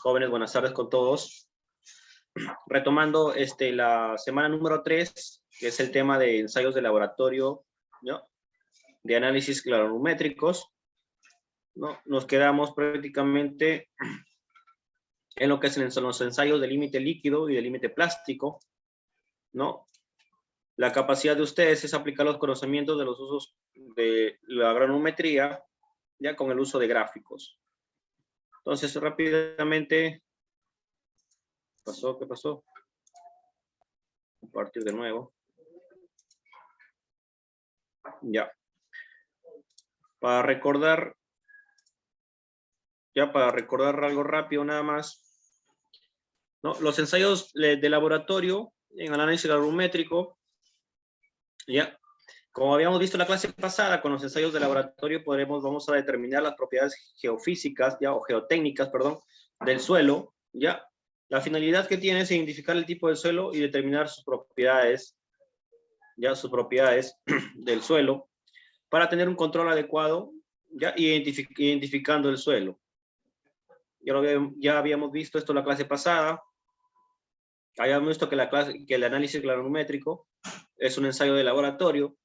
Jóvenes, buenas tardes con todos. Retomando la semana número 3, que es el tema de ensayos de laboratorio, ¿no? De análisis clarométricos, ¿no? Nos quedamos prácticamente en lo que son los ensayos de límite líquido y de límite plástico, ¿no? La capacidad de ustedes es aplicar los conocimientos de los usos de la granulometría, ya con el uso de gráficos. Entonces, rápidamente, ¿qué pasó? Compartir de nuevo. Ya. Para recordar algo rápido nada más, ¿no? Los ensayos de laboratorio en análisis granulométrico, ya. Como habíamos visto en la clase pasada, con los ensayos de laboratorio vamos a determinar las propiedades geofísicas, ya, o geotécnicas, perdón, del suelo, ya. La finalidad que tiene es identificar el tipo de suelo y determinar sus propiedades, ya, sus propiedades del suelo, para tener un control adecuado, ya, identificando el suelo. Ya habíamos visto esto en la clase pasada. Habíamos visto que el análisis granulométrico es un ensayo de laboratorio.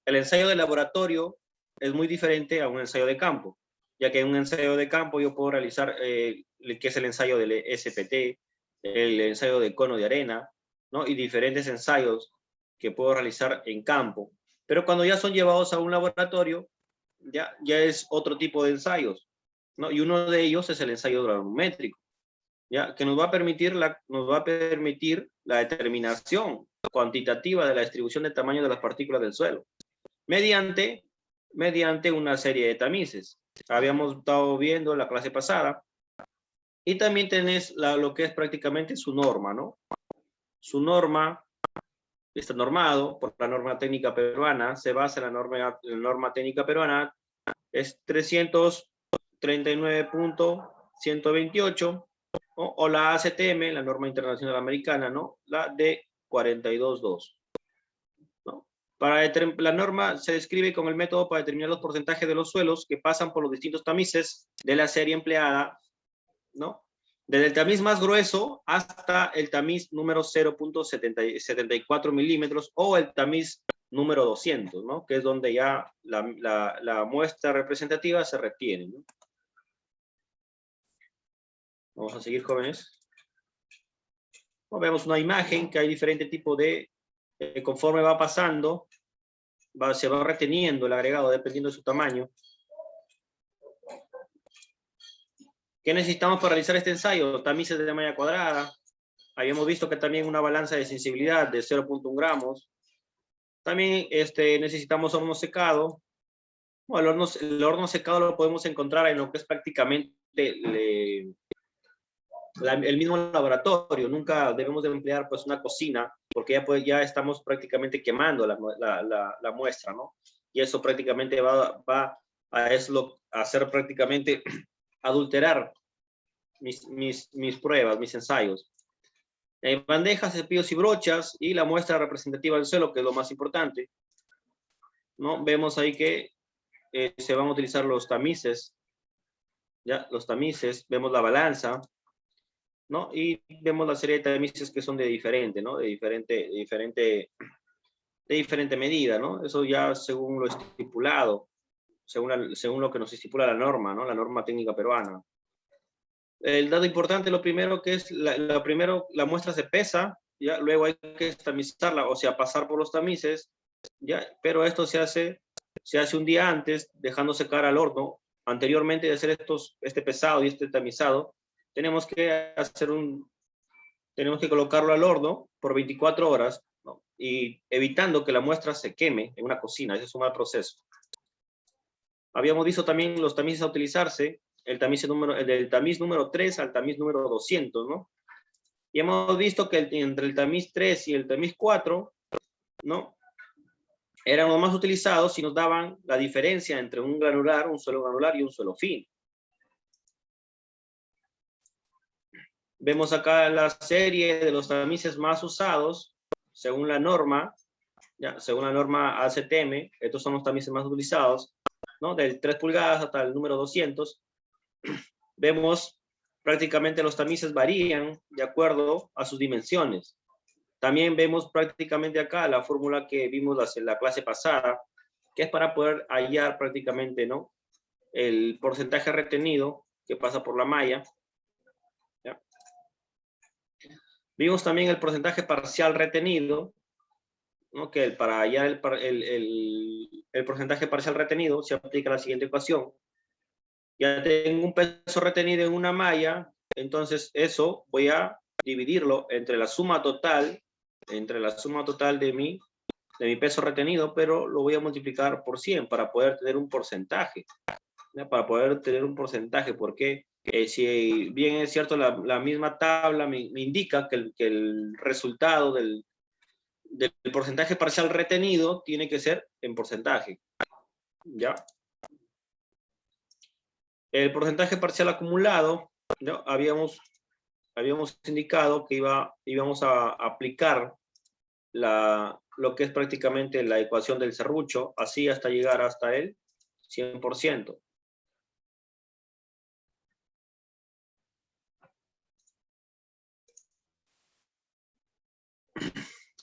El ensayo de laboratorio es muy diferente a un ensayo de campo, ya que en un ensayo de campo yo puedo realizar, que es el ensayo del SPT, el ensayo de cono de arena, ¿no? Y diferentes ensayos que puedo realizar en campo. Pero cuando ya son llevados a un laboratorio, ya es otro tipo de ensayos, ¿no? Y uno de ellos es el ensayo granulométrico, ya, que nos va a permitir la determinación cuantitativa de la distribución de tamaño de las partículas del suelo, mediante una serie de tamices. Habíamos estado viendo en la clase pasada, y también tenés lo que es prácticamente su norma, ¿no? Su norma está normado por la norma técnica peruana, se basa en la norma técnica peruana, es 339.128, ¿no? O la ACTM, la norma internacional americana, ¿no? La de 42.2. ¿No? La norma se describe con el método para determinar los porcentajes de los suelos que pasan por los distintos tamices de la serie empleada, ¿no? Desde el tamiz más grueso hasta el tamiz número 0.74 milímetros o el tamiz número 200, ¿no? Que es donde ya la muestra representativa se retiene, ¿no? Vamos a seguir, jóvenes. Vemos una imagen que hay diferente tipo de, conforme va pasando, se va reteniendo el agregado dependiendo de su tamaño. ¿Qué necesitamos para realizar este ensayo? Tamices de malla cuadrada. Habíamos visto que también una balanza de sensibilidad de 0.1 gramos. También necesitamos horno secado. Bueno, el horno secado lo podemos encontrar en lo que es prácticamente el mismo laboratorio. Nunca debemos de emplear pues una cocina, porque ya estamos prácticamente quemando la muestra, ¿no? Y eso prácticamente va a hacer prácticamente adulterar mis pruebas, mis ensayos. Bandejas, cepillos y brochas, y la muestra representativa del suelo, que es lo más importante, ¿no? Vemos ahí que se van a utilizar los tamices, ¿ya? Los tamices, vemos la balanza, ¿no? Y vemos la serie de tamices que son de diferente, ¿no? De diferente medida, ¿no? Eso ya según lo estipulado, según lo que nos estipula la norma, ¿no? La norma técnica peruana. El dato importante, lo primero que es, la muestra se pesa, ¿ya? Luego hay que tamizarla, o sea, pasar por los tamices, ¿ya? Pero esto se hace un día antes, dejando secar al horno. Anteriormente de hacer este pesado y este tamizado, tenemos que colocarlo al horno por 24 horas, ¿no? Y evitando que la muestra se queme en una cocina. Ese es un mal proceso. Habíamos visto también los tamices a utilizarse, del tamiz número 3 al tamiz número 200, ¿no? Y hemos visto que entre el tamiz 3 y el tamiz 4, ¿no? Eran los más utilizados y nos daban la diferencia entre un suelo granular y un suelo fino. Vemos acá la serie de los tamices más usados, según la norma, ¿ya? Según la norma ACTM, estos son los tamices más utilizados, ¿no? Del 3 pulgadas hasta el número 200. Vemos prácticamente los tamices varían de acuerdo a sus dimensiones. También vemos prácticamente acá la fórmula que vimos en la clase pasada, que es para poder hallar prácticamente, ¿no?, el porcentaje retenido que pasa por la malla. ¿Ya? Vimos también el porcentaje parcial retenido, ¿no?, que para hallar el porcentaje parcial retenido se aplica la siguiente ecuación. Ya tengo un peso retenido en una malla, entonces eso voy a dividirlo entre la suma total de mi peso retenido, pero lo voy a multiplicar por 100 para poder tener un porcentaje. ¿Ya? Para poder tener un porcentaje, porque si bien es cierto, la misma tabla me indica que el resultado del porcentaje parcial retenido tiene que ser en porcentaje. ¿Ya? El porcentaje parcial acumulado, ¿no?, habíamos indicado que íbamos a aplicar lo que es prácticamente la ecuación del serrucho, así hasta llegar hasta el 100%.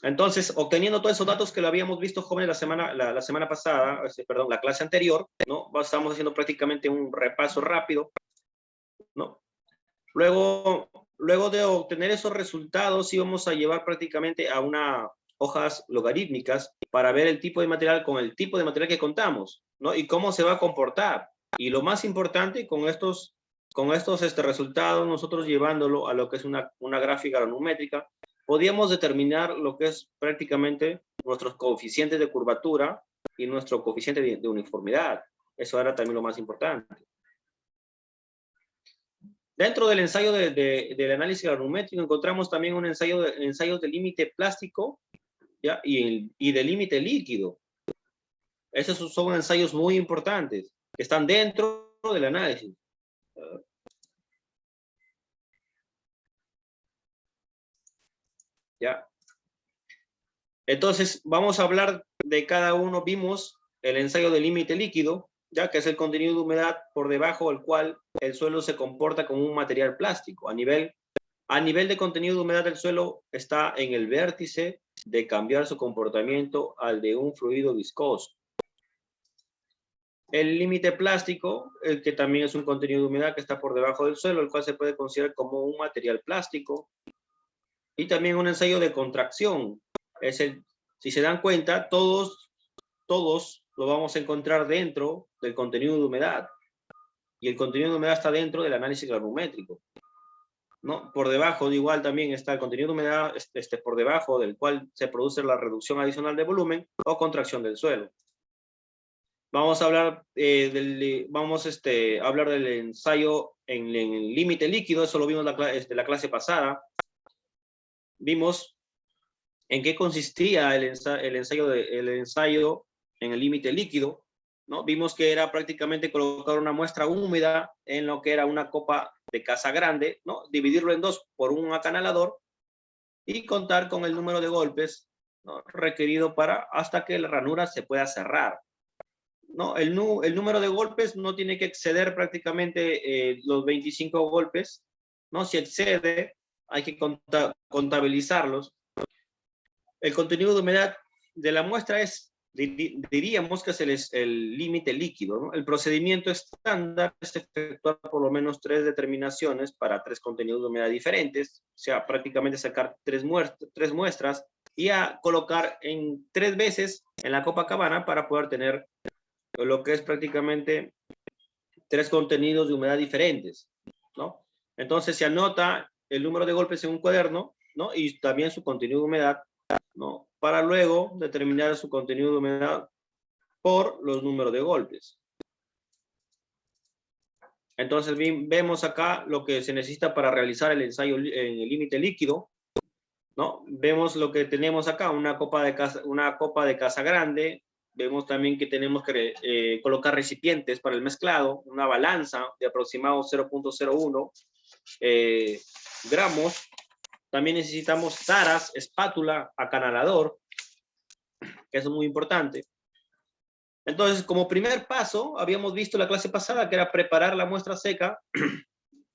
Entonces, obteniendo todos esos datos que lo habíamos visto, jóvenes, la semana pasada, perdón, la clase anterior, ¿no?, estamos haciendo prácticamente un repaso rápido, ¿no? Luego de obtener esos resultados, íbamos a llevar prácticamente a unas hojas logarítmicas para ver el tipo de material con el tipo de material que contamos, ¿no?, y cómo se va a comportar. Y lo más importante, con estos resultados, nosotros llevándolo a lo que es una gráfica granumétrica, podíamos determinar lo que es prácticamente nuestros coeficientes de curvatura y nuestro coeficiente de uniformidad. Eso era también lo más importante. Dentro del ensayo del análisis granumétrico encontramos también un ensayo de límite plástico, ¿ya?, y de límite líquido. Esos son ensayos muy importantes que están dentro del análisis. ¿Ya? Entonces, vamos a hablar de cada uno. Vimos el ensayo de límite líquido, ya que es el contenido de humedad por debajo del cual el suelo se comporta como un material plástico. A nivel de contenido de humedad del suelo está en el vértice de cambiar su comportamiento al de un fluido viscoso. El límite plástico, el que también es un contenido de humedad que está por debajo del suelo, el cual se puede considerar como un material plástico. Y también un ensayo de contracción. Si se dan cuenta, todos lo vamos a encontrar dentro del contenido de humedad. Y el contenido de humedad está dentro del análisis granumétrico, ¿no? Por debajo, de igual, también está el contenido de humedad, por debajo del cual se produce la reducción adicional de volumen o contracción del suelo. Vamos a hablar, hablar del ensayo en el límite líquido. Eso lo vimos la clase pasada. Vimos en qué consistía el ensayo en el límite líquido, ¿no? Vimos que era prácticamente colocar una muestra húmeda en lo que era una copa de casa grande, ¿no?, dividirlo en dos por un acanalador y contar con el número de golpes, ¿no?, requerido hasta que la ranura se pueda cerrar, ¿no? El número de golpes no tiene que exceder prácticamente los 25 golpes, ¿no? Si excede, hay que contabilizarlos. El contenido de humedad de la muestra diríamos que es el límite líquido, ¿no? El procedimiento estándar es efectuar por lo menos 3 determinaciones para 3 contenidos de humedad diferentes, o sea, prácticamente sacar 3 muestras y a colocar 3 veces en la Copacabana para poder tener lo que es prácticamente 3 contenidos de humedad diferentes, ¿no? Entonces se anota el número de golpes en un cuaderno, ¿no?, y también su contenido de humedad, ¿no?, para luego determinar su contenido de humedad por los números de golpes. Entonces vemos acá lo que se necesita para realizar el ensayo en el límite líquido, ¿no? Vemos lo que tenemos acá, una copa de casa grande. Vemos también que tenemos que colocar recipientes para el mezclado, una balanza de aproximado 0.01 gramos. También necesitamos taras, espátula, acanalador, que eso es muy importante. Entonces, como primer paso, habíamos visto la clase pasada que era preparar la muestra seca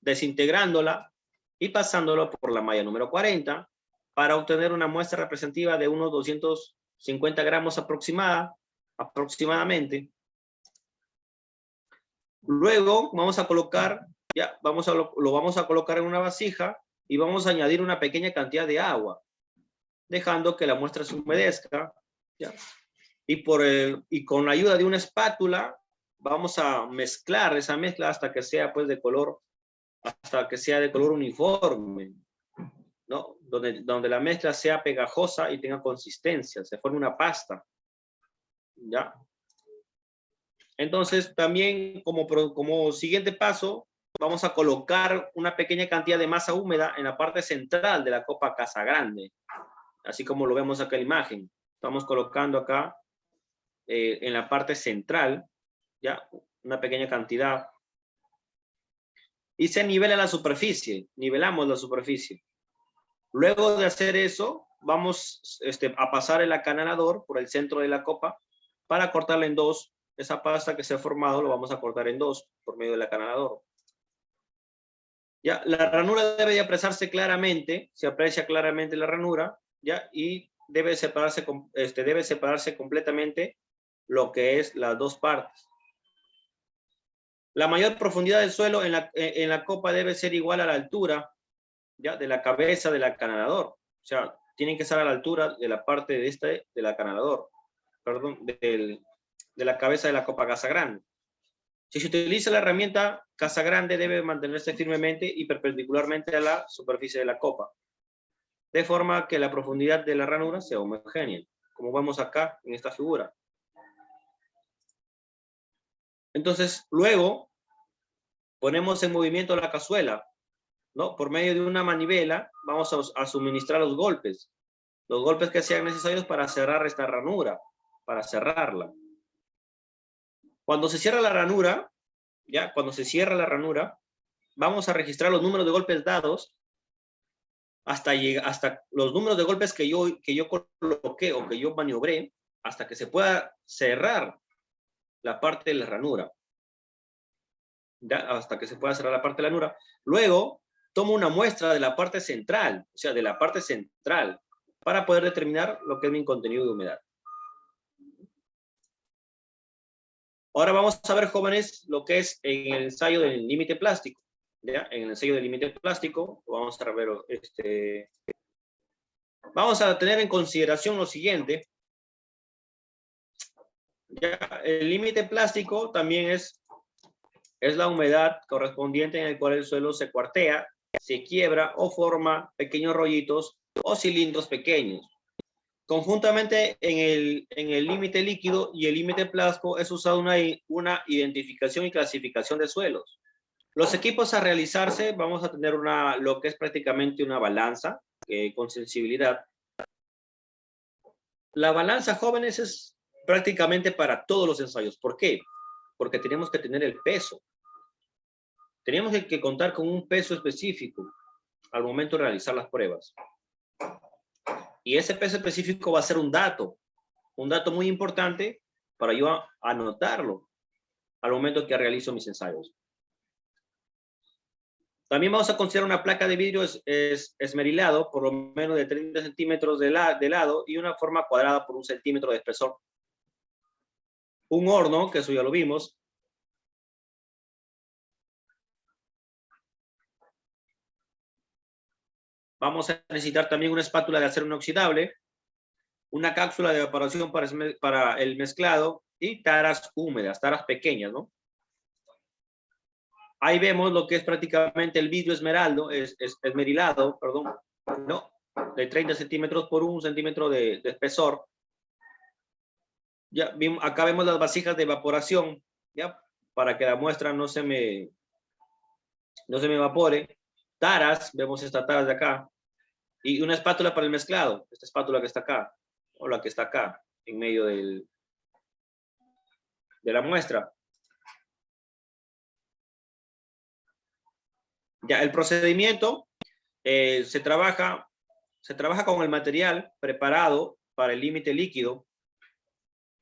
desintegrándola y pasándolo por la malla número 40 para obtener una muestra representativa de unos 250 gramos aproximadamente. Luego vamos a colocar, lo vamos a colocar en una vasija y vamos a añadir una pequeña cantidad de agua, dejando que la muestra se humedezca, ¿ya? Y con la ayuda de una espátula vamos a mezclar esa mezcla hasta que sea pues de color uniforme, ¿no? Donde la mezcla sea pegajosa y tenga consistencia, se forme una pasta, ¿ya? Entonces también como siguiente paso vamos a colocar una pequeña cantidad de masa húmeda en la parte central de la copa Casagrande, así como lo vemos acá en la imagen. Estamos colocando acá en la parte central, ya, una pequeña cantidad. Y se nivela la superficie, nivelamos la superficie. Luego de hacer eso, vamos a pasar el acanalador por el centro de la copa para cortarla en dos. Esa pasta que se ha formado lo vamos a cortar en dos por medio del acanalador. Ya, la ranura debe de apreciarse claramente, se aprecia claramente la ranura, ya, y debe separarse completamente lo que es las dos partes. La mayor profundidad del suelo en la copa debe ser igual a la altura, ya, de la cabeza del acanalador. O sea, tienen que estar a la altura de la parte del acanalador, perdón, de la cabeza de la copa Casagrande. Si se utiliza la herramienta Casagrande, debe mantenerse firmemente y perpendicularmente a la superficie de la copa, de forma que la profundidad de la ranura sea homogénea, como vemos acá en esta figura. Entonces, luego ponemos en movimiento la cazuela, ¿no? Por medio de una manivela vamos a suministrar los golpes que sean necesarios para cerrar esta ranura, para cerrarla. Cuando se cierra la ranura, ya, cuando se cierra la ranura, vamos a registrar los números de golpes dados hasta los números de golpes que yo coloqué o que yo maniobré, hasta que se pueda cerrar la parte de la ranura. ¿Ya? Hasta que se pueda cerrar la parte de la ranura. Luego, tomo una muestra de la parte central, o sea, de la parte central, para poder determinar lo que es mi contenido de humedad. Ahora vamos a ver, jóvenes, lo que es en el ensayo del límite plástico. ¿Ya? En el ensayo del límite plástico, vamos a ver, vamos a tener en consideración lo siguiente. Ya, el límite plástico también es la humedad correspondiente en el cual el suelo se cuartea, se quiebra o forma pequeños rollitos o cilindros pequeños. Conjuntamente en el límite líquido y el límite plástico es usada una identificación y clasificación de suelos. Los equipos a realizarse, vamos a tener lo que es prácticamente una balanza con sensibilidad. La balanza, jóvenes, es prácticamente para todos los ensayos. ¿Por qué? Porque tenemos que tener el peso. Tenemos que contar con un peso específico al momento de realizar las pruebas. Y ese peso específico va a ser un dato muy importante para yo anotarlo al momento que realizo mis ensayos. También vamos a considerar una placa de vidrio esmerilado, por lo menos de 30 centímetros de lado y una forma cuadrada por 1 centímetro de espesor. Un horno, que eso ya lo vimos. Vamos a necesitar también una espátula de acero inoxidable, una cápsula de evaporación para el mezclado y taras húmedas, taras pequeñas, ¿no? Ahí vemos lo que es prácticamente el vidrio esmerilado, perdón, ¿no? De 30 centímetros por 1 centímetro de espesor. Ya, acá vemos las vasijas de evaporación, ¿ya? Para que la muestra no se me evapore. Taras, vemos estas taras de acá. Y una espátula para el mezclado, esta espátula que está acá, o la que está acá, en medio de la muestra. Ya, el procedimiento se trabaja con el material preparado para el límite líquido.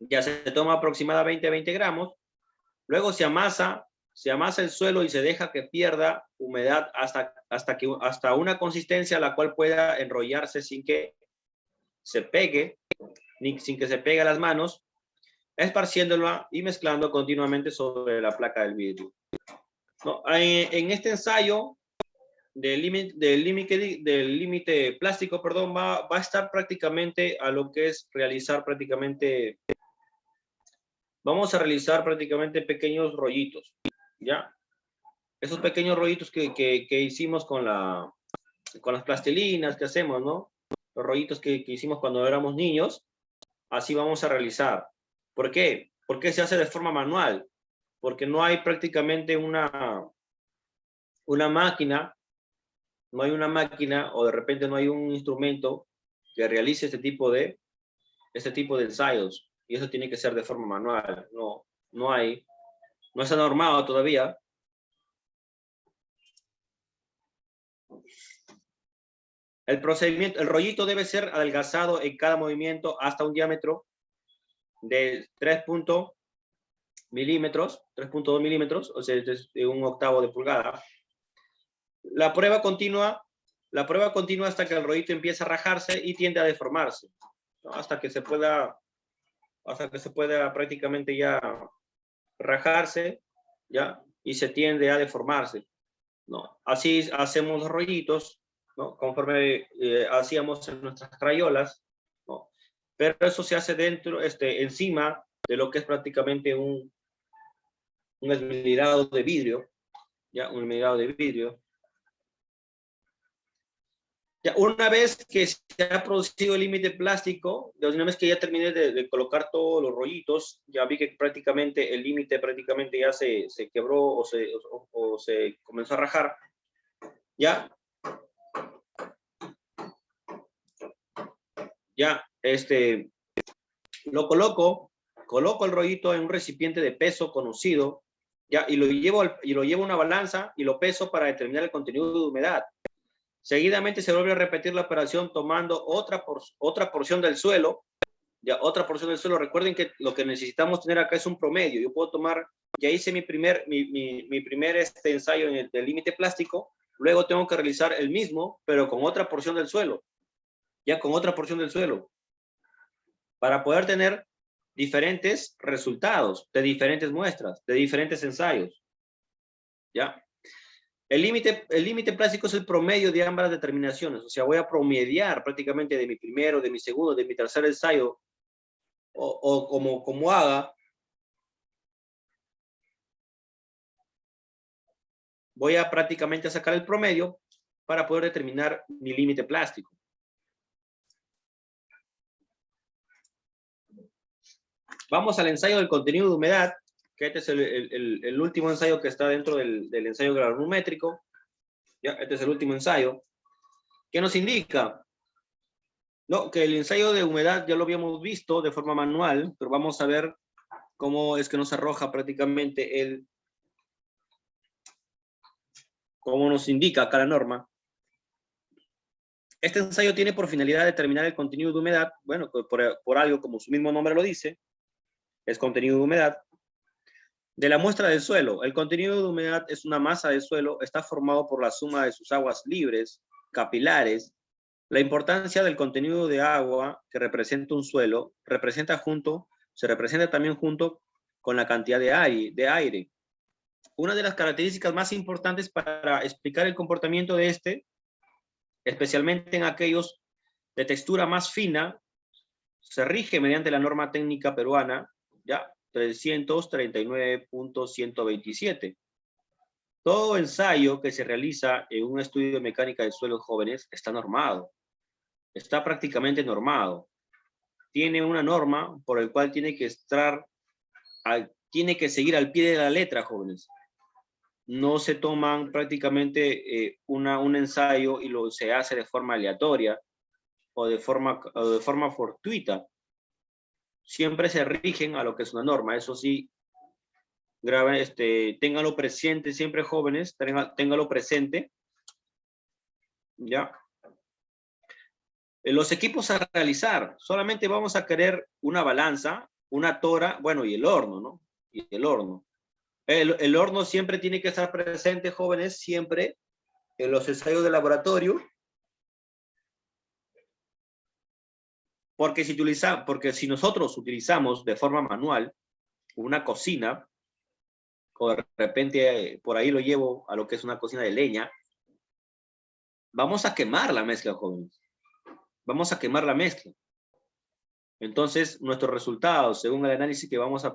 Ya se toma aproximadamente 20 gramos. Luego se amasa se amasa el suelo y se deja que pierda humedad hasta una consistencia a la cual pueda enrollarse sin que se pegue, ni sin que se pegue a las manos, esparciéndola y mezclando continuamente sobre la placa del vidrio. ¿No? En este ensayo del límite plástico, perdón, va a estar prácticamente a lo que es realizar prácticamente, vamos a realizar prácticamente pequeños rollitos, ¿ya? Esos pequeños rollitos que hicimos con las plastilinas que hacemos, ¿no? Los rollitos que hicimos cuando éramos niños, así vamos a realizar. ¿Por qué? Porque se hace de forma manual, porque no hay prácticamente una máquina, no hay una máquina o de repente no hay un instrumento que realice este tipo de ensayos, y eso tiene que ser de forma manual, no está normado todavía. El procedimiento, el rollito debe ser adelgazado en cada movimiento hasta un diámetro de 3.2 milímetros, o sea, de 1/8 de pulgada. La prueba continúa hasta que el rollito empieza a rajarse y tiende a deformarse, ¿no? Hasta que se pueda prácticamente ya rajarse, ¿ya? Y se tiende a deformarse, ¿no? Así hacemos los rollitos, ¿no? Conforme hacíamos en nuestras crayolas, ¿no? Pero eso se hace encima de lo que es prácticamente un esmerilado de vidrio, ¿ya? Un esmerilado de vidrio. Ya, una vez que se ha producido el límite plástico, una vez que ya terminé de colocar todos los rollitos, ya vi que prácticamente el límite prácticamente ya se quebró o se comenzó a rajar, ya lo coloco el rollito en un recipiente de peso conocido, ya, y lo llevo a una balanza y lo peso para determinar el contenido de humedad. Seguidamente se vuelve a repetir la operación tomando otra porción del suelo, ya otra porción del suelo. Recuerden que lo que necesitamos tener acá es un promedio. Yo puedo tomar, ya hice mi primer ensayo en el límite plástico, luego tengo que realizar el mismo, pero con otra porción del suelo, ya con otra porción del suelo, para poder tener diferentes resultados de diferentes muestras, de diferentes ensayos, ¿ya? El límite plástico es el promedio de ambas determinaciones, o sea, voy a promediar prácticamente de mi primero, de mi segundo, de mi tercer ensayo, o como haga, voy a prácticamente sacar el promedio para poder determinar mi límite plástico. Vamos al ensayo del contenido de humedad, que este es el último ensayo que está dentro del ensayo granulométrico. ¿Ya? Este es el último ensayo. ¿Qué nos indica? No, que el ensayo de humedad ya lo habíamos visto de forma manual, pero vamos a ver cómo es que nos arroja prácticamente cómo nos indica acá la norma. Este ensayo tiene por finalidad determinar el contenido de humedad, bueno, por algo como su mismo nombre lo dice, es contenido de humedad, de la muestra del suelo. El contenido de humedad es una masa de suelo, está formado por la suma de sus aguas libres, capilares. La importancia del contenido de agua que representa un suelo se representa también junto con la cantidad de aire. Una de las características más importantes para explicar el comportamiento de especialmente en aquellos de textura más fina, se rige mediante la norma técnica peruana, ya, 339.127. Todo ensayo que se realiza en un estudio de mecánica de suelos jóvenes está normado. Está prácticamente normado. Tiene una norma por el cual tiene que seguir al pie de la letra, jóvenes. No se toman prácticamente un ensayo y se hace de forma aleatoria o de forma fortuita. Siempre se rigen a lo que es una norma. Eso sí, ténganlo presente siempre, jóvenes, ténganlo presente. ¿Ya? Los equipos a realizar, solamente vamos a querer una balanza, una tora, bueno, y el horno, ¿no? Y el horno. El horno siempre tiene que estar presente, jóvenes, siempre en los ensayos de laboratorio. Porque si nosotros utilizamos de forma manual una cocina, o de repente por ahí lo llevo a lo que es una cocina de leña, vamos a quemar la mezcla, jóvenes. Vamos a quemar la mezcla. Entonces, nuestros resultados, según el análisis que vamos a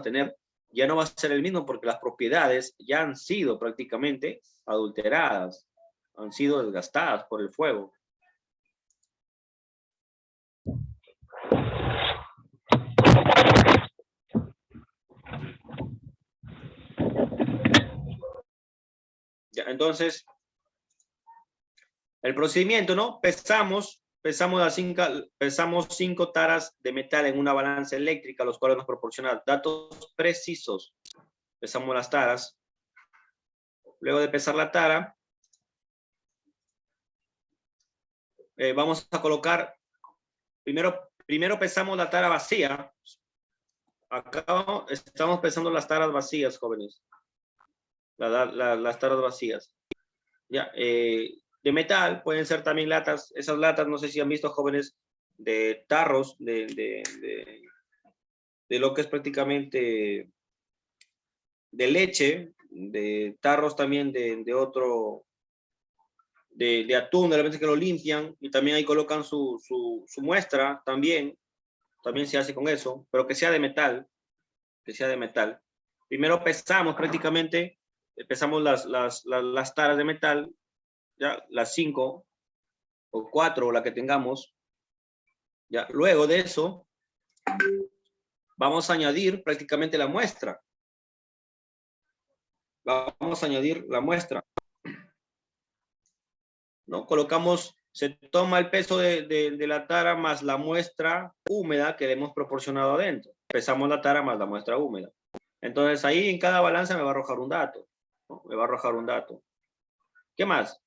tener, ya no va a ser el mismo porque las propiedades ya han sido prácticamente adulteradas, han sido desgastadas por el fuego. Ya, entonces, el procedimiento, ¿no? Pesamos 5 taras de metal en una balanza eléctrica, los cuales nos proporcionan datos precisos. Pesamos las taras. Luego de pesar la tara, vamos a colocar, primero pesamos la tara vacía. Acá estamos pesando las taras vacías, jóvenes. Las taras vacías. Ya, de metal, pueden ser también latas. Esas latas, no sé si han visto, jóvenes, de tarros, de lo que es prácticamente de leche, de tarros también de atún, de repente que lo limpian, y también ahí colocan su muestra, también se hace con eso, pero que sea de metal, Primero pesamos prácticamente, pesamos las taras de metal, ya, las 5 o 4, o la que tengamos. Ya, luego de eso, vamos a añadir prácticamente la muestra. Vamos a añadir la muestra. ¿No? Colocamos, se toma el peso de la tara más la muestra húmeda que le hemos proporcionado adentro. Pesamos la tara más la muestra húmeda. Entonces ahí en cada balanza me va a arrojar un dato, ¿no? Me va a arrojar un dato. ¿Qué más?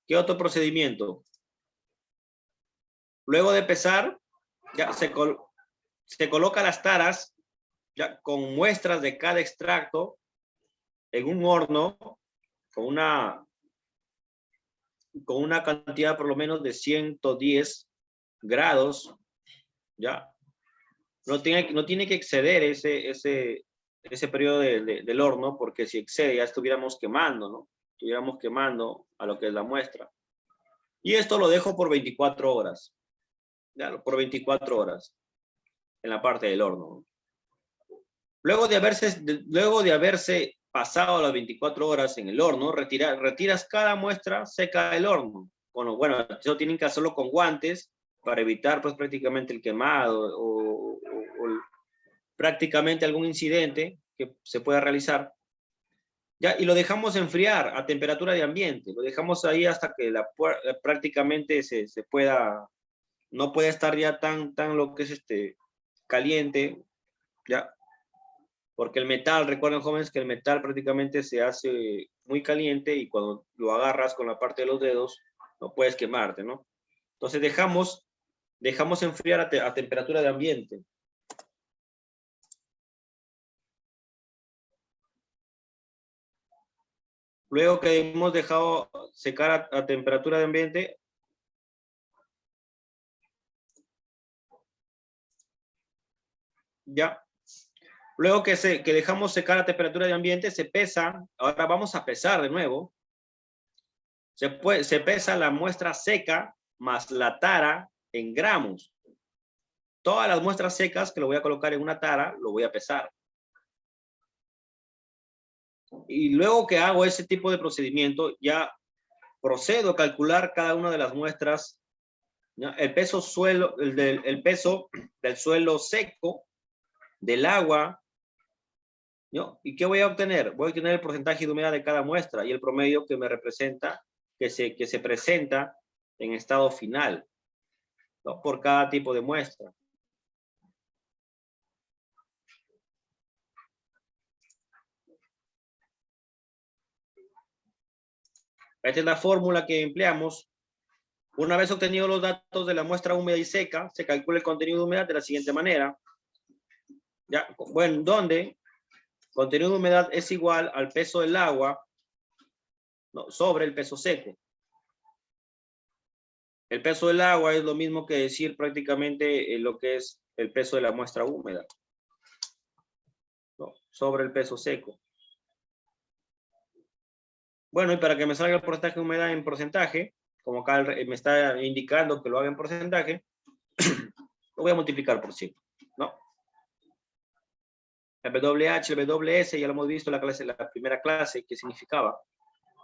¿Qué otro procedimiento? Luego de pesar, ya se coloca las taras ya con muestras de cada extracto en un horno con una cantidad por lo menos de 110 grados, ¿ya? No tiene que exceder ese periodo del horno, porque si excede ya estuviéramos quemando, ¿no? Estuviéramos quemando a lo que es la muestra. Y esto lo dejo por 24 horas. ¿Ya? Por 24 horas en la parte del horno. Luego de haberse pasado las 24 horas en el horno, retiras cada muestra seca del horno. Bueno, eso tienen que hacerlo con guantes para evitar pues prácticamente el quemado o prácticamente algún incidente que se pueda realizar. Ya, y lo dejamos enfriar a temperatura de ambiente. Lo dejamos ahí hasta que prácticamente se pueda, no puede estar ya tan lo que es caliente, ya. Porque el metal, recuerden jóvenes que el metal prácticamente se hace muy caliente y cuando lo agarras con la parte de los dedos, no puedes quemarte, ¿no? Entonces dejamos enfriar a temperatura de ambiente. Luego que hemos dejado secar a temperatura de ambiente, ya. Luego que dejamos secar a temperatura de ambiente, se pesa. Ahora vamos a pesar de nuevo. Se pesa la muestra seca más la tara en gramos. Todas las muestras secas que lo voy a colocar en una tara, lo voy a pesar. Y luego que hago ese tipo de procedimiento, ya procedo a calcular cada una de las muestras, ¿ya? El peso del suelo seco, del agua, ¿no? ¿Y qué voy a obtener? Voy a obtener el porcentaje de humedad de cada muestra y el promedio que me representa, que se presenta en estado final, ¿no? Por cada tipo de muestra. Esta es la fórmula que empleamos. Una vez obtenidos los datos de la muestra húmeda y seca, se calcula el contenido de humedad de la siguiente manera. ¿Ya? Bueno, ¿dónde? Contenido de humedad es igual al peso del agua, ¿no?, sobre el peso seco. El peso del agua es lo mismo que decir prácticamente lo que es el peso de la muestra húmeda, ¿no?, sobre el peso seco. Bueno, y para que me salga el porcentaje de humedad en porcentaje, como acá me está indicando que lo haga en porcentaje, lo voy a multiplicar por 100, ¿no? El WH, el WS, ya lo hemos visto en la primera clase, qué significaba,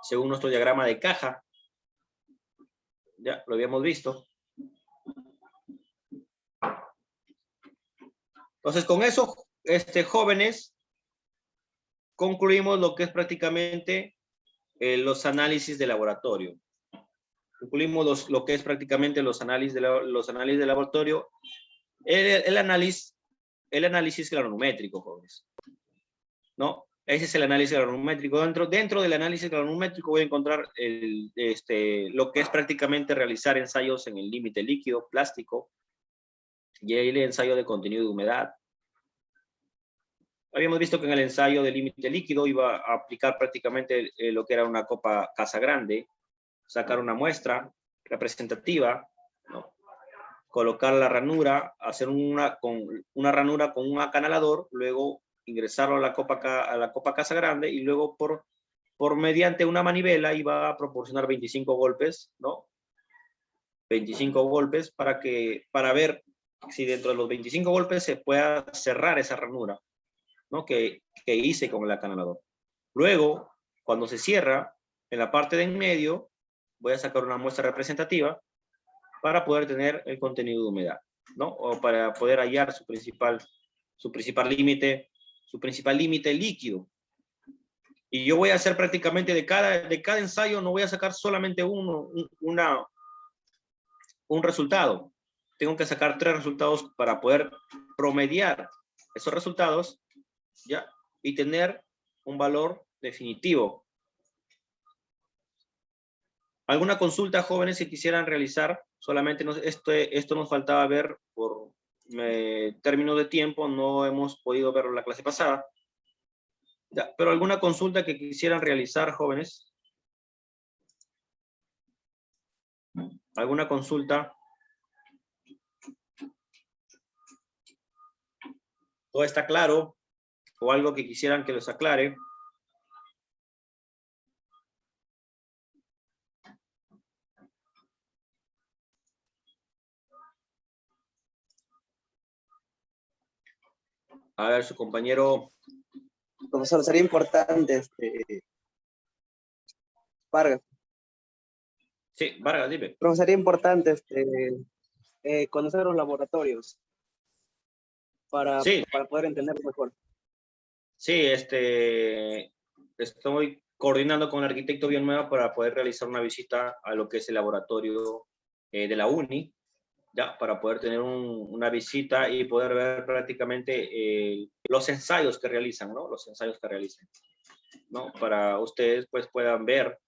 según nuestro diagrama de caja. Ya lo habíamos visto. Entonces, con eso, jóvenes, concluimos lo que es prácticamente los análisis de laboratorio. Concluimos lo que es prácticamente los análisis de laboratorio. El análisis clarométrico, jóvenes, ¿no? Ese es el análisis clarométrico. Dentro del análisis clarométrico voy a encontrar lo que es prácticamente realizar ensayos en el límite líquido, plástico, y el ensayo de contenido de humedad. Habíamos visto que en el ensayo de límite líquido iba a aplicar prácticamente lo que era una copa Casagrande, sacar una muestra representativa, ¿no?, colocar la ranura, hacer una ranura con un acanalador, luego ingresarlo a la copa Casagrande y luego por mediante una manivela iba a proporcionar 25 golpes, ¿no? 25 golpes para ver si dentro de los 25 golpes se pueda cerrar esa ranura, ¿no?, que hice con el acanalador. Luego, cuando se cierra, en la parte de en medio, voy a sacar una muestra representativa para poder tener el contenido de humedad, ¿no?, o para poder hallar su principal límite líquido. Y yo voy a hacer prácticamente de cada ensayo, no voy a sacar solamente un resultado. Tengo que sacar 3 resultados para poder promediar esos resultados, ¿ya?, y tener un valor definitivo. ¿Alguna consulta, jóvenes, que quisieran realizar? Solamente esto nos faltaba ver por términos de tiempo, no hemos podido verlo la clase pasada. Ya, pero ¿alguna consulta que quisieran realizar, jóvenes? ¿Alguna consulta? ¿Todo está claro? ¿O algo que quisieran que les aclare? A ver, su compañero. Profesor, sería importante, Vargas. Sí, Vargas, dime. Profesor, sería importante conocer los laboratorios para poder entenderlo mejor. Sí, estoy coordinando con el arquitecto Villanueva para poder realizar una visita a lo que es el laboratorio de la UNI, ya, para poder tener una visita y poder ver prácticamente los ensayos que realizan, ¿no? Los ensayos que realizan, ¿no? Para ustedes pues puedan ver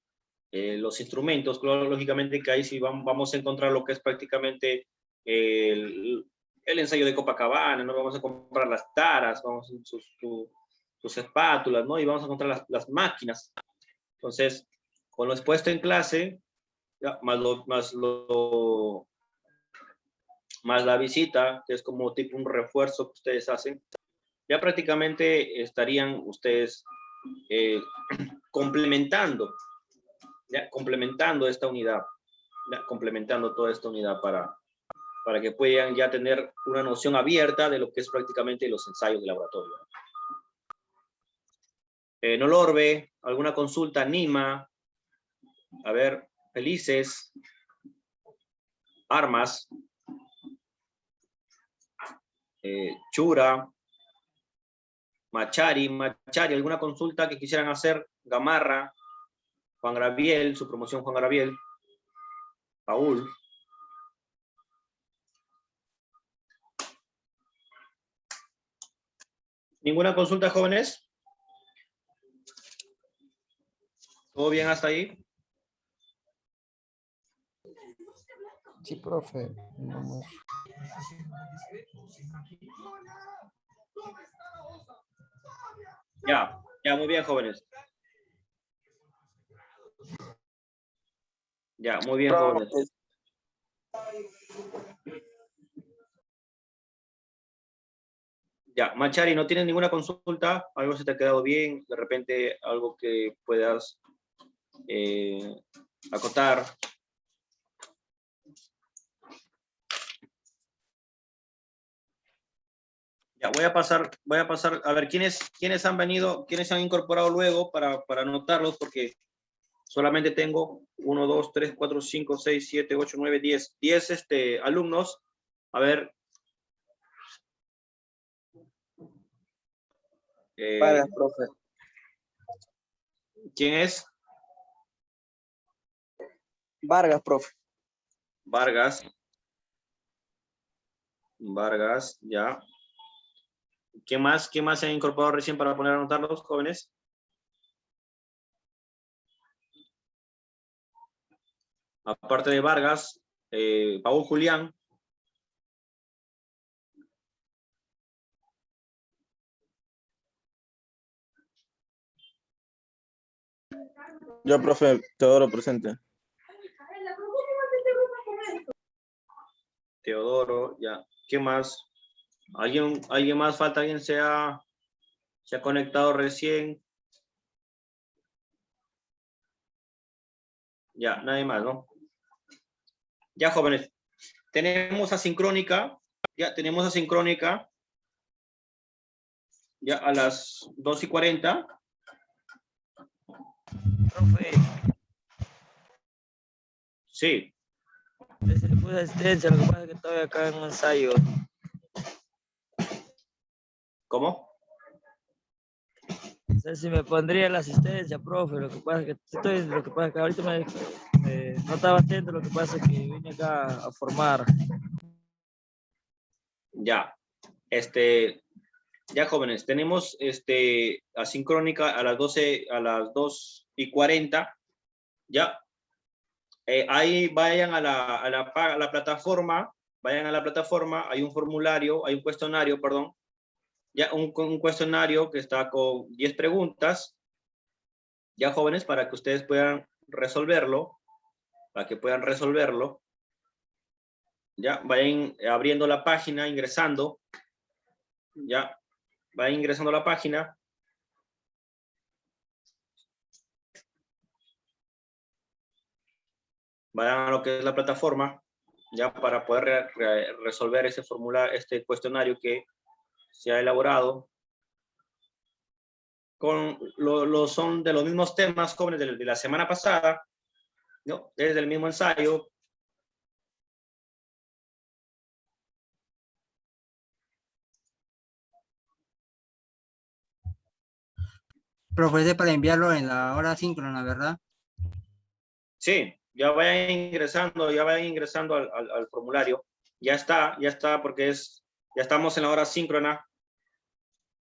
los instrumentos, lógicamente que ahí sí vamos a encontrar lo que es prácticamente el ensayo de Copacabana, ¿no? Vamos a comprar las taras, vamos a sus espátulas, ¿no? Y vamos a encontrar las máquinas. Entonces, con lo expuesto en clase, ya, más la visita, que es como tipo un refuerzo que ustedes hacen, ya prácticamente estarían ustedes complementando esta unidad, complementando toda esta unidad para que puedan ya tener una noción abierta de lo que es prácticamente los ensayos de laboratorio. Nolorbe, ¿alguna consulta? Nima, a ver, Felices, Armas, Chura, Machari, ¿alguna consulta que quisieran hacer? Gamarra, Juan Graviel, su promoción Juan Graviel, Paul. ¿Ninguna consulta, jóvenes? ¿Todo bien hasta ahí? Sí, profe. Ya, ya, muy bien, jóvenes. Ya, muy bien, jóvenes. Profe, Ya, Machari, ¿no tienes ninguna consulta? ¿Algo se te ha quedado bien? De repente, algo que puedas acotar. Ya, voy a pasar, a ver, ¿quiénes han venido, quiénes han incorporado luego para anotarlos? Porque solamente tengo 1, 2, 3, 4, 5, 6, 7, 8, 9, 10. 10 alumnos. A ver. Vargas, profe. ¿Quién es? Vargas, profe. Vargas. Vargas, ya. ¿Quién más? ¿Quién más se ha incorporado recién para poner a anotarlos, jóvenes? Aparte de Vargas, Paul Julián. Yo, profe, Teodoro presente. Teodoro, ya. ¿Qué más? ¿Alguien más falta? ¿Alguien se ha conectado recién? Ya, nadie más, ¿no? Ya, jóvenes. Tenemos asincrónica. Ya, tenemos asincrónica. Ya a las 2:40. Profe, Sí. se le puse asistencia, lo que pasa es que estoy acá en un ensayo. ¿Cómo? No sé si me pondría la asistencia, profe, lo que pasa es que ahorita no estaba atento, lo que pasa es que vine acá a formar. Ya. Ya, jóvenes, tenemos asincrónica a las 2:40. Ya. Ahí vayan a la plataforma, hay un formulario, hay un cuestionario, perdón, ya un cuestionario que está con 10 preguntas, ya, jóvenes, para que ustedes puedan resolverlo, ya, vayan abriendo la página, ingresando, ya, vayan ingresando a la página. Vayan a lo que es la plataforma, ya, para poder resolver ese formulario, este cuestionario que se ha elaborado. Son de los mismos temas, jóvenes, de la semana pasada, ¿no? Desde el mismo ensayo. Profe, es para enviarlo en la hora síncrona, ¿verdad? Sí, ya vayan ingresando al formulario. Ya está, porque ya estamos en la hora síncrona.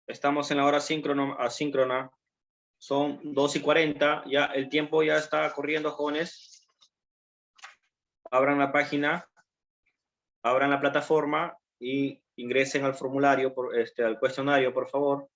Estamos en la hora asíncrona. Son 2:40, ya el tiempo ya está corriendo, jóvenes. Abran la página, abran la plataforma y ingresen al formulario, al cuestionario, por favor.